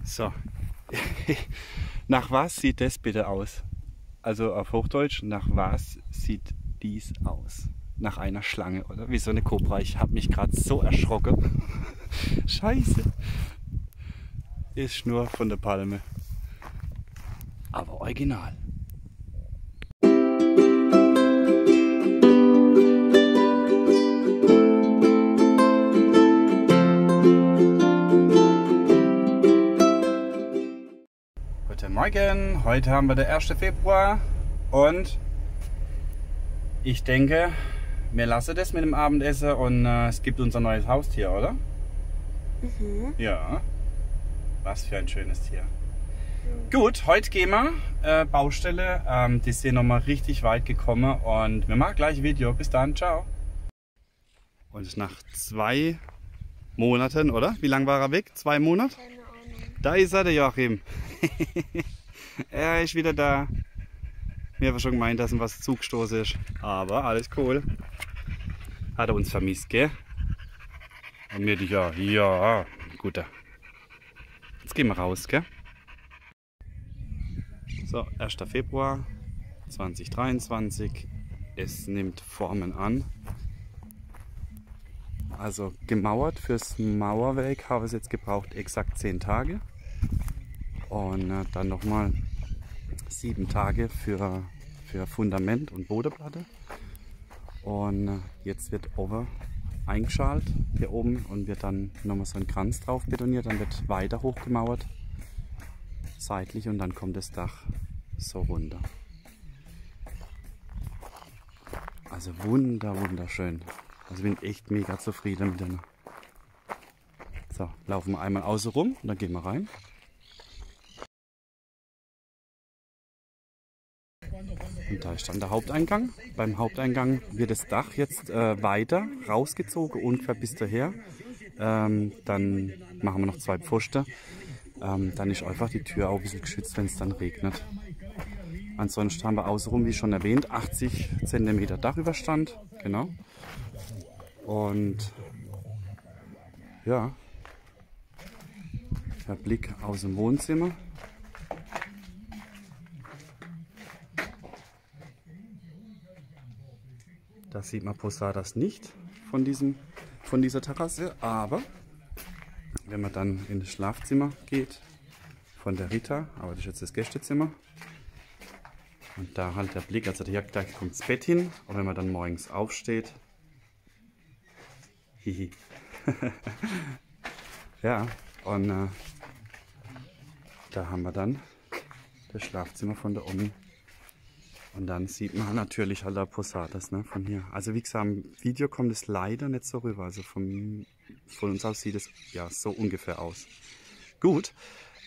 So, nach was sieht das bitte aus? Also auf Hochdeutsch, nach was sieht dies aus? Nach einer Schlange, oder? Wie so eine Kobra. Ich habe mich gerade so erschrocken. Scheiße. Ist Schnur von der Palme. Aber original. Guten Morgen, heute haben wir den 1. Februar und ich denke, wir lassen das mit dem Abendessen und es gibt unser neues Haustier, oder? Mhm. Ja, was für ein schönes Tier. Mhm. Gut, heute gehen wir Baustelle, die sind nochmal richtig weit gekommen und wir machen gleich ein Video. Bis dann, ciao. Und nach 2 Monaten, oder? Wie lange war er weg? 2 Monate? Keine Ahnung. Da ist er, der Joachim. Er ist wieder da. Wir haben schon gemeint, dass ihm was zugestoßen ist. Aber alles cool. Hat er uns vermisst, gell? Und wir dich ja. Ja, gut. Jetzt gehen wir raus, gell? So, 1. Februar 2023. Es nimmt Formen an. Also gemauert fürs Mauerwerk habe ich es jetzt gebraucht, exakt 10 Tage. Und dann nochmal 7 Tage für Fundament und Bodenplatte. Und jetzt wird oben eingeschalt hier oben und wird dann nochmal so ein Kranz drauf betoniert. Dann wird weiter hochgemauert, seitlich, und dann kommt das Dach so runter. Also wunderschön. Also bin echt mega zufrieden mit denen. So, laufen wir einmal außen rum und dann gehen wir rein. Und da ist dann der Haupteingang. Beim Haupteingang wird das Dach jetzt weiter rausgezogen, ungefähr bis daher. Dann machen wir noch 2 Pfosten. Dann ist einfach die Tür auch ein bisschen geschützt, wenn es dann regnet. Ansonsten haben wir außenrum, wie schon erwähnt, 80 cm Dachüberstand. Genau. Und ja, der Blick aus dem Wohnzimmer. Da sieht man Posadas nicht von dieser Terrasse, aber wenn man dann in das Schlafzimmer geht von der Rita, aber das ist jetzt das Gästezimmer, und da halt der Blick, also da kommt das Bett hin, und wenn man dann morgens aufsteht, hihi, ja, und da haben wir dann das Schlafzimmer von der Omi. Und dann sieht man natürlich halt auch Posadas, ne, von hier. Also wie gesagt, im Video kommt es leider nicht so rüber. Also von uns aus sieht es ja so ungefähr aus. Gut.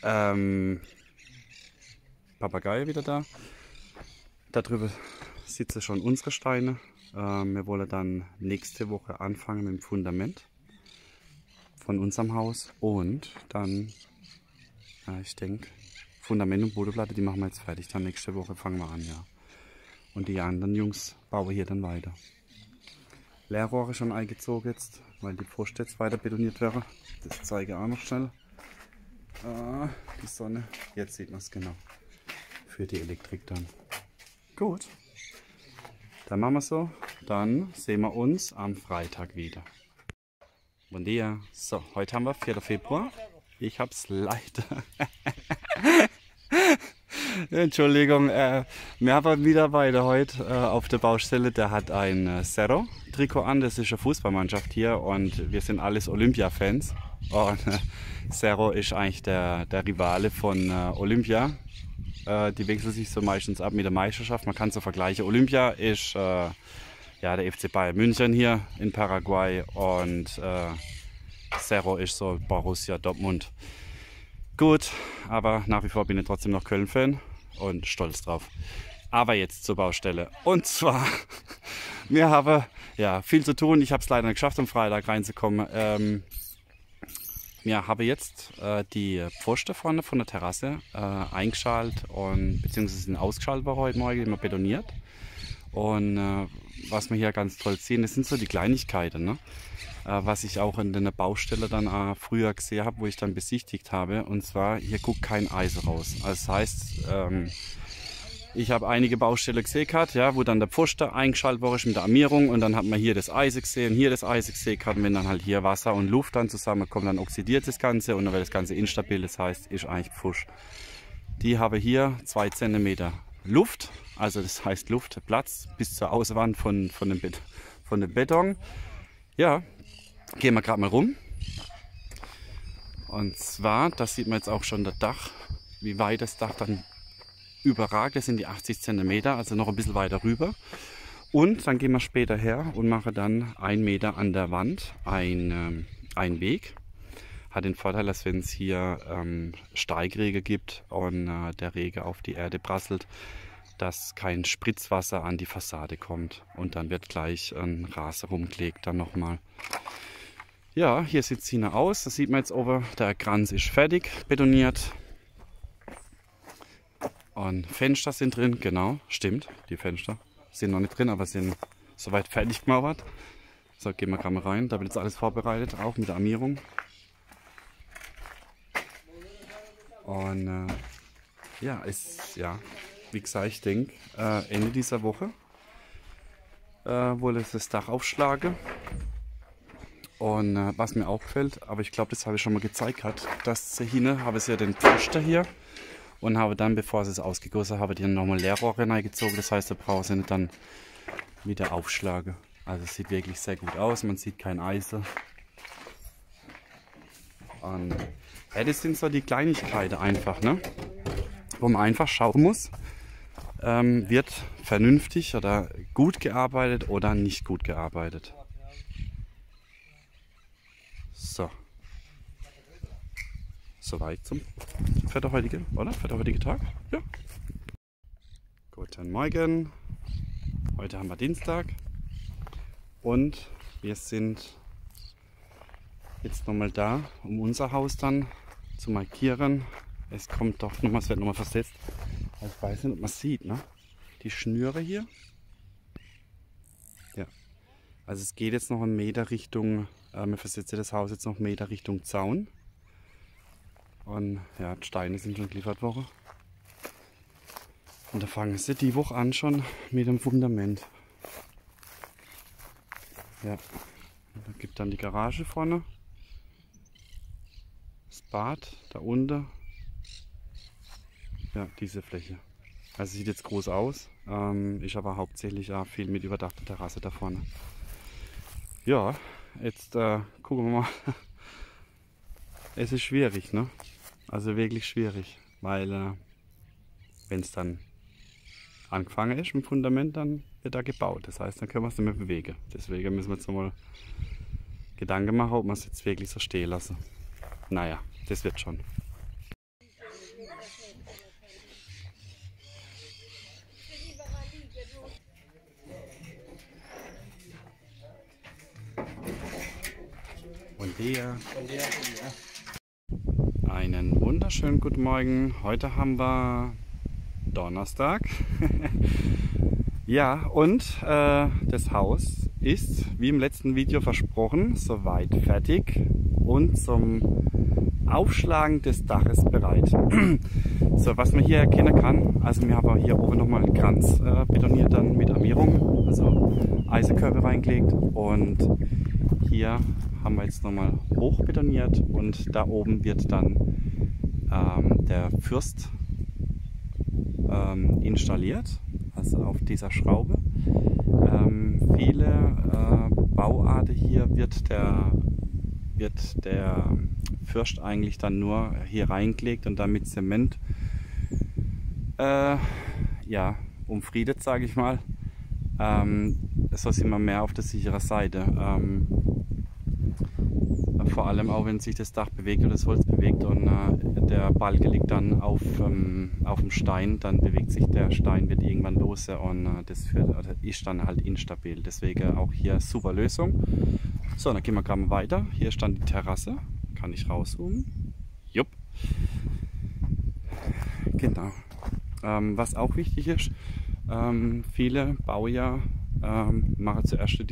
Papagei wieder da. Da drüber sitzen schon unsere Steine. Wir wollen dann nächste Woche anfangen mit dem Fundament von unserem Haus. Und dann, ja, ich denke, Fundament und Bodenplatte, die machen wir jetzt fertig. Dann nächste Woche fangen wir an, ja. Und die anderen Jungs bauen hier dann weiter. Leerrohre schon eingezogen jetzt, weil die Pfosten jetzt weiter betoniert werden. Das zeige ich auch noch schnell. Die Sonne, jetzt sieht man es genau. Für die Elektrik dann. Gut. Dann machen wir so. Dann sehen wir uns am Freitag wieder. Bon dia. So, heute haben wir 4. Februar. Ich habe es leider... Entschuldigung, wir haben wieder weiter heute auf der Baustelle. Der hat ein Cerro-Trikot an, das ist eine Fußballmannschaft hier und wir sind alles Olympia-Fans. Und Cerro ist eigentlich der Rivale von Olympia. Die wechseln sich so meistens ab mit der Meisterschaft. Man kann so vergleichen. Olympia ist ja, der FC Bayern München hier in Paraguay und Cerro ist so Borussia Dortmund. Gut, aber nach wie vor bin ich trotzdem noch Köln-Fan und stolz drauf. Aber jetzt zur Baustelle. Und zwar, wir haben ja viel zu tun. Ich habe es leider nicht geschafft, am Freitag reinzukommen. Wir haben jetzt die Pfosten vorne von der Terrasse eingeschaltet und beziehungsweise sind ausgeschaltet war heute Morgen, immer betoniert. Und was wir hier ganz toll sehen, das sind so die Kleinigkeiten, ne? was ich auch in der Baustelle dann früher gesehen habe, wo ich dann besichtigt habe. Und zwar, hier guckt kein Eisen raus. Also das heißt, ich habe einige Baustellen gesehen gehabt, ja, wo dann der Pfosten eingeschaltet wurde mit der Armierung und dann hat man hier das Eisen gesehen, hier das Eisen gesehen gehabt. Und wenn dann halt hier Wasser und Luft dann zusammenkommen, dann oxidiert das Ganze und dann wird das Ganze instabil, das heißt, ist eigentlich Pfusch. Die habe hier 2 cm Luft, also das heißt Luftplatz bis zur Außenwand von dem Beton. Ja, gehen wir gerade mal rum. Und zwar, das sieht man jetzt auch schon das Dach, wie weit das Dach dann überragt. Das sind die 80 cm, also noch ein bisschen weiter rüber. Und dann gehen wir später her und machen dann 1 Meter an der Wand einen Weg. Hat den Vorteil, dass wenn es hier Steigregen gibt und der Regen auf die Erde prasselt, dass kein Spritzwasser an die Fassade kommt. Und dann wird gleich ein Rasen rumgelegt dann nochmal. Ja, hier sieht es hier aus. Das sieht man jetzt oben. Der Kranz ist fertig betoniert. Und Fenster sind drin, genau, stimmt. Die Fenster sind noch nicht drin, aber sind soweit fertig gemauert. So, gehen wir gerade mal rein. Da wird jetzt alles vorbereitet, auch mit der Armierung. Und ja, wie gesagt, ich denke, Ende dieser Woche wollte ich das Dach aufschlagen. Und was mir auch gefällt, aber ich glaube, das habe ich schon mal gezeigt, dass hier habe ich ja den Pfosten hier. Und habe dann, bevor sie es ausgegossen habe, die nochmal Leerrohre reingezogen. Das heißt, da brauche ich nicht dann wieder aufschlagen. Also es sieht wirklich sehr gut aus. Man sieht kein Eisen. Und ja, das sind so die Kleinigkeiten einfach, ne? Wo man einfach schauen muss, wird vernünftig oder gut gearbeitet oder nicht gut gearbeitet. So. Soweit für den heutigen Tag. Ja. Guten Morgen. Heute haben wir Dienstag und wir sind jetzt nochmal da, um unser Haus dann zu markieren. Es kommt doch nochmal, es wird nochmal versetzt. Ich weiß nicht, ob man es sieht, ne? Die Schnüre hier. Ja. Also es geht jetzt noch einen Meter Richtung, wir versetzen das Haus jetzt noch einen Meter Richtung Zaun. Und ja, die Steine sind schon geliefert worden. Und da fangen sie die Woche an schon mit dem Fundament. Ja, und da gibt dann die Garage vorne. Das Bad da unten. Ja, diese Fläche. Also sieht jetzt groß aus. Ich aber hauptsächlich auch viel mit überdachter Terrasse da vorne. Ja, jetzt gucken wir mal. Es ist schwierig, ne? Also wirklich schwierig, weil wenn es dann angefangen ist mit dem Fundament, dann wird da gebaut. Das heißt, dann können wir es nicht mehr bewegen. Deswegen müssen wir jetzt nochmal Gedanken machen, ob wir es jetzt wirklich so stehen lassen. Naja, das wird schon. Und der. Einen wunderschönen guten Morgen. Heute haben wir Donnerstag. Ja, und das Haus ist, wie im letzten Video versprochen, soweit fertig und zum Aufschlagen des Daches bereit. So, was man hier erkennen kann, also wir haben hier oben nochmal einen Kranz betoniert dann mit Armierung, also Eisenkörbe reingelegt, und hier haben wir jetzt nochmal hoch betoniert und da oben wird dann der Fürst installiert, also auf dieser Schraube. Viele Bauarten hier wird der Fürst eigentlich dann nur hier reingelegt und dann mit Zement ja, umfriedet, sage ich mal. So sind wir mehr auf der sicheren Seite. Vor allem auch, wenn sich das Dach bewegt oder das Holz bewegt und der Balken liegt dann auf dem Stein, dann bewegt sich der Stein, wird irgendwann lose und das ist dann halt instabil. Deswegen auch hier super Lösung. So, dann gehen wir gerade mal weiter. Hier stand die Terrasse. Kann ich rauszoomen? Jupp. Genau. Was auch wichtig ist, viele Baujahr machen zuerst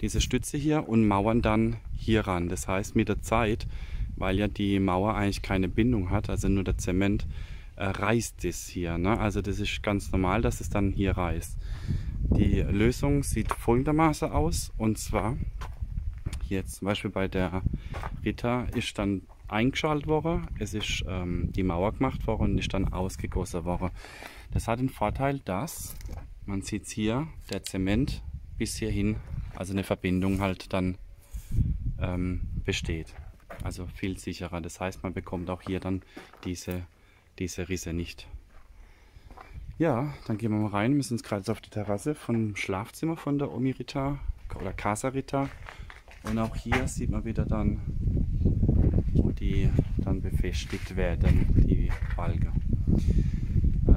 diese Stütze hier und mauern dann hier ran. Das heißt, mit der Zeit, weil ja die Mauer eigentlich keine Bindung hat, also nur der Zement, reißt es hier. Ne? Also das ist ganz normal, dass es dann hier reißt. Die Lösung sieht folgendermaßen aus, und zwar hier jetzt zum Beispiel bei der Rita ist dann eingeschaltet worden, es ist die Mauer gemacht worden und ist dann ausgegossen worden. Das hat den Vorteil, dass, man sieht es hier, der Zement bis hierhin, also eine Verbindung halt dann besteht. Also viel sicherer. Das heißt, man bekommt auch hier dann diese Risse nicht. Ja, dann gehen wir mal rein. Wir sind jetzt gerade auf der Terrasse vom Schlafzimmer von der Omi Rita oder Casa Rita. Und auch hier sieht man wieder dann, wo die dann befestigt werden, die Balken.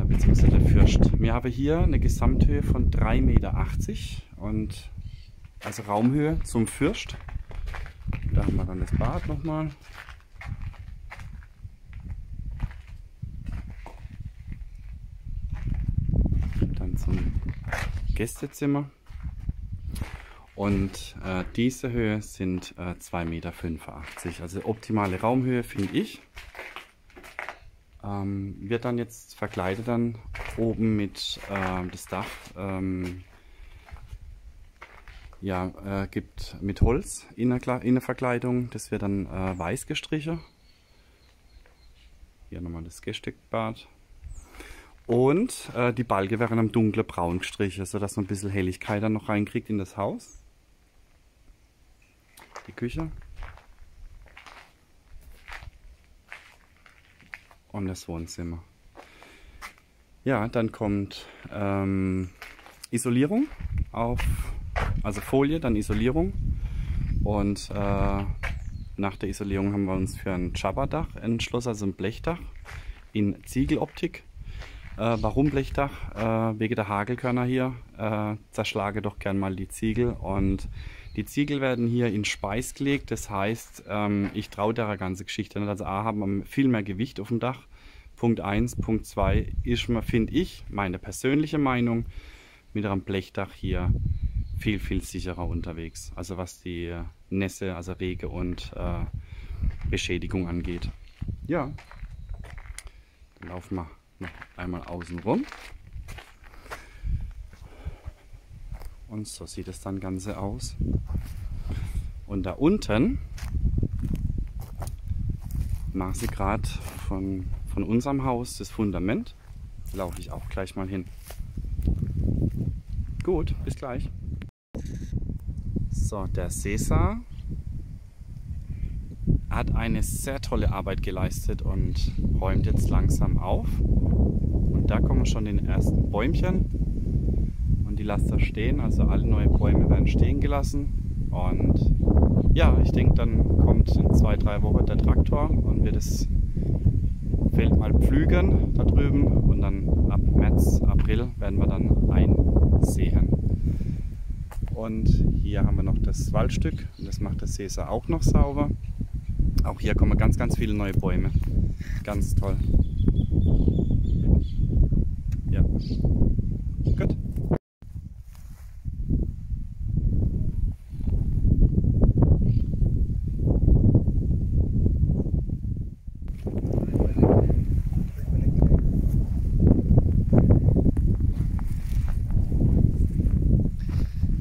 Beziehungsweise der Fürst. Wir haben hier eine Gesamthöhe von 3,80 Meter und also Raumhöhe zum Fürst. Da haben wir dann das Bad nochmal. Dann zum Gästezimmer. Und diese Höhe sind 2,85 Meter. Also optimale Raumhöhe, finde ich. Wird dann jetzt verkleidet dann oben mit das Dach. Gibt mit Holz Innenverkleidung. Das wird dann weiß gestrichen. Hier nochmal das Gästebad. Und die Balken werden am dunklen Braun gestrichen, sodass man ein bisschen Helligkeit dann noch reinkriegt in das Haus. Die Küche. Und das Wohnzimmer. Ja, dann kommt Isolierung also Folie, dann Isolierung. Und nach der Isolierung haben wir uns für ein Chabadach entschlossen, also ein Blechdach in Ziegeloptik. Warum Blechdach? Wegen der Hagelkörner hier. Zerschlage doch gern mal die Ziegel. Und die Ziegel werden hier in Speis gelegt. Das heißt, ich traue der ganzen Geschichte nicht. Also A, haben wir viel mehr Gewicht auf dem Dach. Punkt 1. Punkt 2 ist, finde ich, meine persönliche Meinung, mit einem Blechdach hier viel, viel sicherer unterwegs. Also was die Nässe, also Regen und Beschädigung angeht. Ja, dann laufen wir noch einmal außen rum. Und so sieht das dann Ganze aus. Und da unten mache ich gerade von unserem Haus das Fundament. Laufe ich auch gleich mal hin. Gut, bis gleich. So, der Cäsar hat eine sehr tolle Arbeit geleistet und räumt jetzt langsam auf. Und da kommen schon die ersten Bäumchen. Und die lasst er stehen, also alle neuen Bäume werden stehen gelassen. Und ja, ich denke, dann kommt in 2-3 Wochen der Traktor und wird das Feld mal pflügen da drüben. Und dann ab März, April werden wir dann einsehen. Und hier haben wir noch das Waldstück und das macht der Cäsar auch noch sauber. Auch hier kommen ganz, ganz viele neue Bäume. Ganz toll. Ja, gut.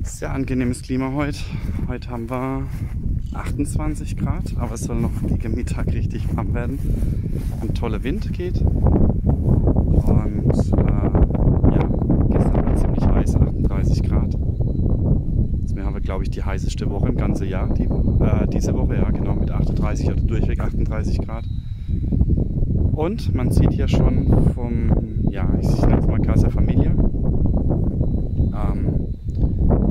Sehr angenehmes Klima heute. Heute haben wir 28 Grad, aber es soll noch gegen Mittag richtig warm werden. Ein toller Wind geht. Und ja, gestern war ziemlich heiß, 38 Grad. Jetzt haben wir, glaube ich, die heißeste Woche im ganzen Jahr. Diese Woche, ja genau, mit 38 oder durchweg 38 Grad. Und man sieht hier schon vom, ja, ich nenne es mal Casa Familia,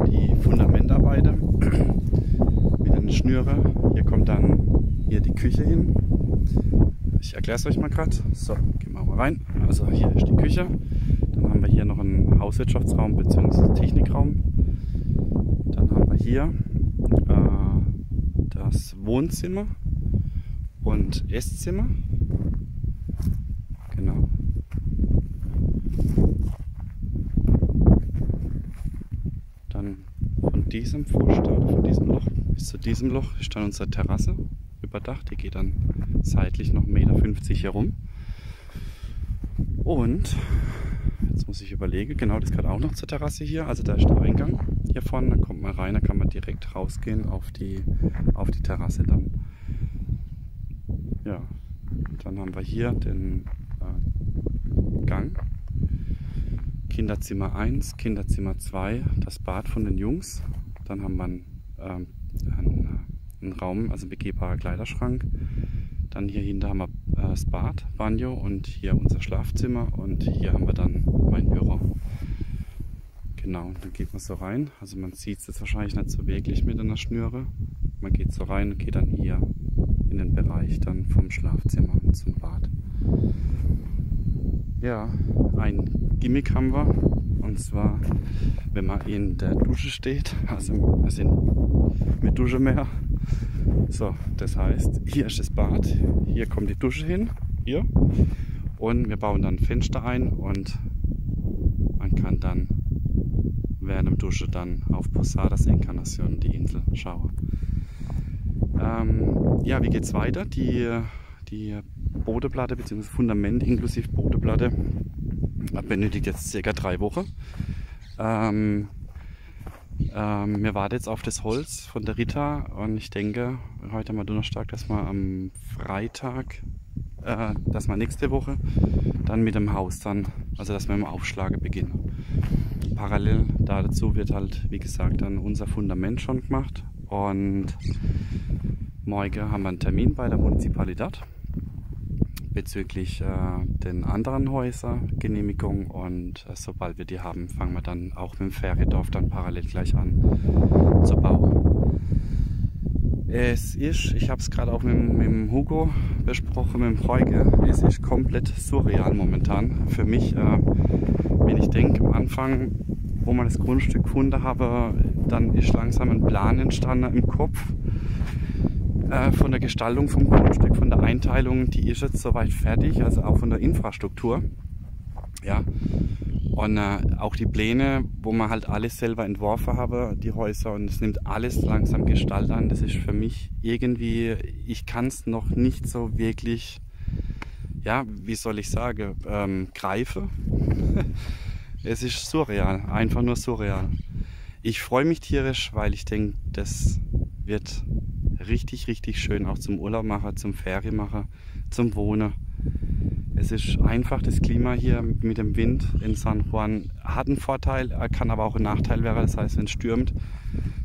die Fundamentarbeiter mit den Schnüren. Hier kommt dann hier die Küche hin. Ich erkläre es euch mal gerade. So, gehen wir mal rein. Also hier ist die Küche. Dann haben wir hier noch einen Hauswirtschaftsraum bzw. Technikraum. Dann haben wir hier das Wohnzimmer und Esszimmer. Genau. Dann von diesem Pfosten oder von diesem Loch bis zu diesem Loch ist dann unsere Terrasse überdacht. Die geht dann seitlich noch 1,50 Meter herum. Und jetzt muss ich überlegen, genau, das gehört auch noch zur Terrasse hier. Also da ist der Eingang hier vorne, da kommt man rein, da kann man direkt rausgehen auf die Terrasse dann. Ja, dann haben wir hier den Gang. Kinderzimmer 1, Kinderzimmer 2, das Bad von den Jungs. Dann haben wir einen Raum, also begehbarer Kleiderschrank. Dann hier hinter haben wir das Bad, Banjo und hier unser Schlafzimmer und hier haben wir dann mein Büro. Genau, dann geht man so rein. Also man sieht es jetzt wahrscheinlich nicht so wirklich mit einer Schnüre. Man geht so rein und geht dann hier in den Bereich dann vom Schlafzimmer zum Bad. Ja, ein Gimmick haben wir, und zwar, wenn man in der Dusche steht, also wir sind mit Dusche mehr. So, das heißt, hier ist das Bad, hier kommt die Dusche hin, hier, und wir bauen dann ein Fenster ein und man kann dann während der Dusche dann auf Posadas Encarnación, die Insel, schauen. Ja, wie geht's weiter? Die Bodenplatte bzw. Fundament inklusive Bodenplatte benötigt jetzt ca. 3 Wochen. Wir warten jetzt auf das Holz von der Rita und ich denke, heute haben wir Donnerstag, dass wir am Freitag, dass wir nächste Woche dann mit dem Haus dann, also dass wir im Aufschlagen beginnen. Parallel dazu wird halt, wie gesagt, dann unser Fundament schon gemacht und morgen haben wir einen Termin bei der Municipalidad bezüglich den anderen Häusergenehmigung und sobald wir die haben, fangen wir dann auch mit dem Feriendorf dann parallel gleich an zu bauen. Ich habe es gerade auch mit dem Hugo besprochen, mit dem Heuge, es ist komplett surreal momentan für mich. Wenn ich denke, am Anfang, wo man das Grundstück gefunden habe, dann ist langsam ein Plan entstanden im Kopf. Von der Gestaltung vom Grundstück, von der Einteilung, die ist jetzt soweit fertig, also auch von der Infrastruktur. Ja. Und auch die Pläne, wo man halt alles selber entworfen habe, die Häuser, und es nimmt alles langsam Gestalt an. Das ist für mich irgendwie, ich kann es noch nicht so wirklich, ja, wie soll ich sagen, greife. Es ist surreal, einfach nur surreal. Ich freue mich tierisch, weil ich denke, das wird richtig, richtig schön, auch zum Urlaub machen, zum Ferien machen, zum Wohnen. Es ist einfach, das Klima hier mit dem Wind in San Juan hat einen Vorteil, kann aber auch ein Nachteil werden. Das heißt, wenn es stürmt,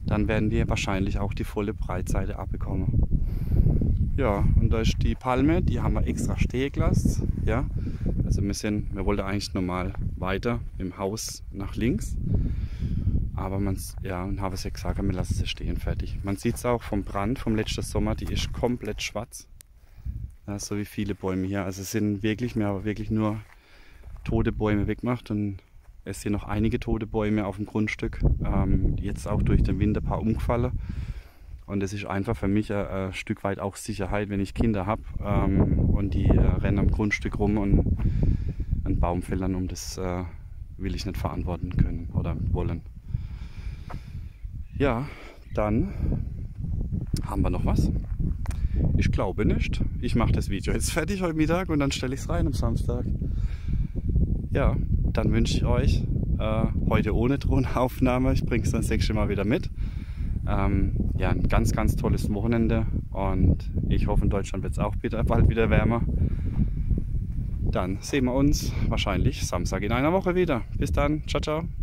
dann werden wir wahrscheinlich auch die volle Breitseite abbekommen. Ja, und da ist die Palme, die haben wir extra stehen gelassen. Ja, also wir wollten eigentlich normal weiter im Haus nach links. Aber ja, und habe es ja gesagt, wir lassen sie stehen, fertig. Man sieht es auch vom Brand vom letzten Sommer, die ist komplett schwarz. Ja, so wie viele Bäume hier. Also es sind wirklich, wir haben wirklich nur tote Bäume weggemacht und es sind noch einige tote Bäume auf dem Grundstück. Jetzt auch durch den Winter ein paar umgefallen. Und es ist einfach für mich ein Stück weit auch Sicherheit, wenn ich Kinder habe und die rennen am Grundstück rum und an Baumfällern, das will ich nicht verantworten können oder wollen. Ja, dann haben wir noch was. Ich glaube nicht. Ich mache das Video jetzt fertig heute Mittag und dann stelle ich es rein am Samstag. Ja, dann wünsche ich euch heute ohne Drohnenaufnahme. Ich bringe es das nächste Mal wieder mit. Ja, ein ganz, ganz tolles Wochenende und ich hoffe, in Deutschland wird es auch bald wieder wärmer. Dann sehen wir uns wahrscheinlich Samstag in einer Woche wieder. Bis dann. Ciao, ciao.